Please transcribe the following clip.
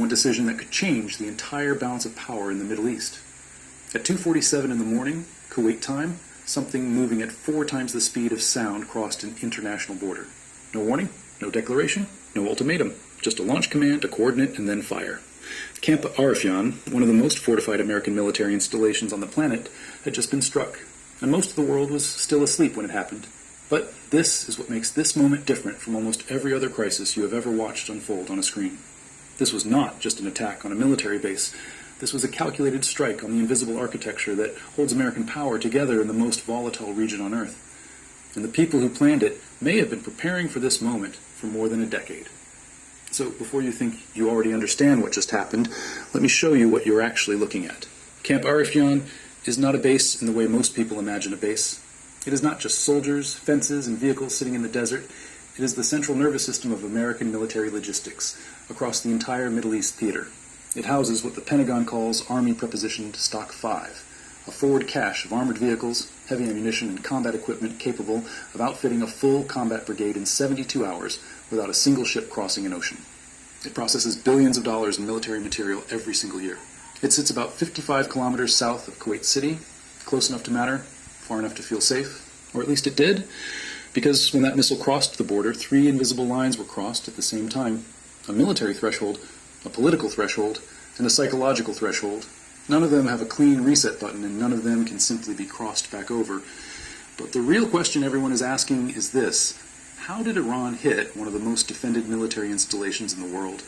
one decision that could change the entire balance of power in the Middle East. At 2:47 in the morning, Kuwait time, something moving at 4 times the speed of sound crossed an international border. No warning, no declaration, no ultimatum, just a launch command, a coordinate, and then fire. Camp Arifjan, one of the most fortified American military installations on the planet, had just been struck, and most of the world was still asleep when it happened. But this is what makes this moment different from almost every other crisis you have ever watched unfold on a screen. This was not just an attack on a military base. This was a calculated strike on the invisible architecture that holds American power together in the most volatile region on Earth. And the people who planned it may have been preparing for this moment for more than a decade. So before you think you already understand what just happened, let me show you what you're actually looking at. Camp Arifjan is not a base in the way most people imagine a base. It is not just soldiers, fences, and vehicles sitting in the desert. It is the central nervous system of American military logistics across the entire Middle East theater. It houses what the Pentagon calls Army Prepositioned Stock 5, a forward cache of armored vehicles, heavy ammunition, and combat equipment capable of outfitting a full combat brigade in 72 hours without a single ship crossing an ocean. It processes billions of dollars in military material every single year. It sits about 55 kilometers south of Kuwait City, close enough to matter, far enough to feel safe, or at least it did, because when that missile crossed the border, 3 invisible lines were crossed at the same time. A military threshold, a political threshold, and a psychological threshold. None of them have a clean reset button, and none of them can simply be crossed back over. But the real question everyone is asking is this: how did Iran hit one of the most defended military installations in the world?